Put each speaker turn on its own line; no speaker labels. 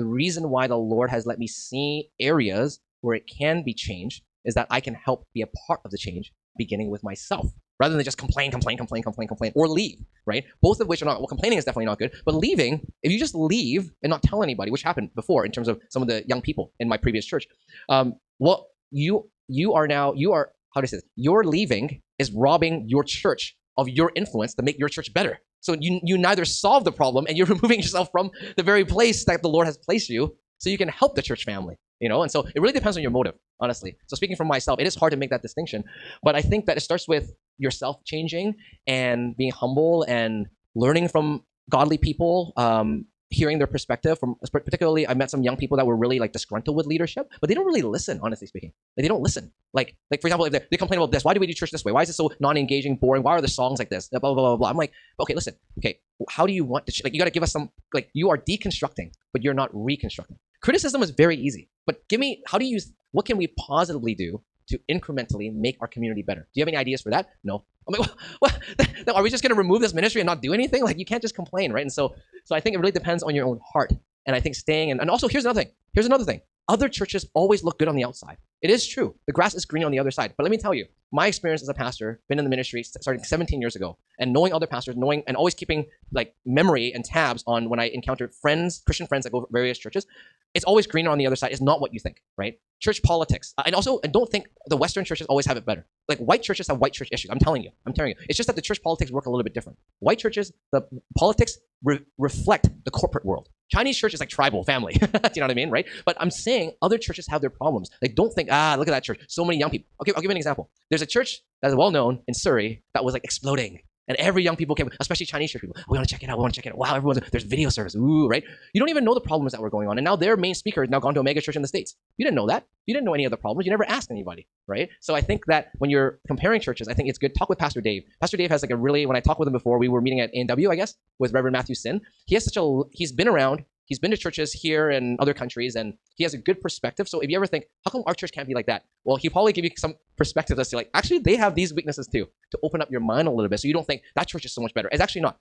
The reason why the Lord has let me see areas where it can be changed is that I can help be a part of the change, beginning with myself, rather than just complain, or leave, right? Both of which are not, well, complaining is definitely not good, but leaving, if you just leave and not tell anybody, which happened before in terms of some of the young people in my previous church, well, you are, how do I say this? Your leaving is robbing your church of your influence to make your church better. So you neither solve the problem and you're removing yourself from the very place that the Lord has placed you so you can help the church family, And so it really depends on your motive, honestly. So speaking from myself, it is hard to make that distinction, but I think that it starts with yourself changing and being humble and learning from godly people, hearing their perspective. From particularly, I met some young people that were really like disgruntled with leadership, but they don't really listen, honestly speaking. Like, they don't listen. Like for example, if they complain about this, why do we do church this way? Why is it so non-engaging, boring? Why are the songs like this? Blah blah blah blah. I'm like, okay, listen. Okay, how do you want to? Like, you got to give us some. Like, you are deconstructing, but you're not reconstructing. Criticism is very easy, but give me, what can we positively do to incrementally make our community better? Do you have any ideas for that? No. I'm like, what? Are we just going to remove this ministry and not do anything? Like, you can't just complain, right? And so I think it really depends on your own heart. And I think staying, and also here's another thing. Other churches always look good on the outside. It is true. The grass is green on the other side. But let me tell you, my experience as a pastor, been in the ministry starting 17 years ago, and knowing other pastors, and always keeping like memory and tabs on when I encounter Christian friends that go to various churches, it's always greener on the other side. It's not what you think, right? Church politics. And don't think the Western churches always have it better. Like, white churches have white church issues. I'm telling you. It's just that the church politics work a little bit different. White churches, the politics reflect the corporate world. Chinese church is like tribal family. Do you know what I mean, right? But I'm saying other churches have their problems. Like, don't think, look at that church. So many young people. Okay, I'll give you an example. There's a church that is well known in Surrey that was like exploding. And every young people came, especially Chinese church people. We want to check it out. Wow, there's video service. Ooh, right? You don't even know the problems that were going on. And now their main speaker has now gone to a mega church in the States. You didn't know that. You didn't know any of the problems. You never asked anybody, right? So I think that when you're comparing churches, I think it's good. Talk with Pastor Dave. Pastor Dave has when I talked with him before, we were meeting at A&W, I guess, with Reverend Matthew Sin. He's been around. He's been to churches here and other countries, and he has a good perspective. So if you ever think, how come our church can't be like that? Well, he'll probably give you some perspective as to, like, actually, they have these weaknesses too, to open up your mind a little bit so you don't think that church is so much better. It's actually not.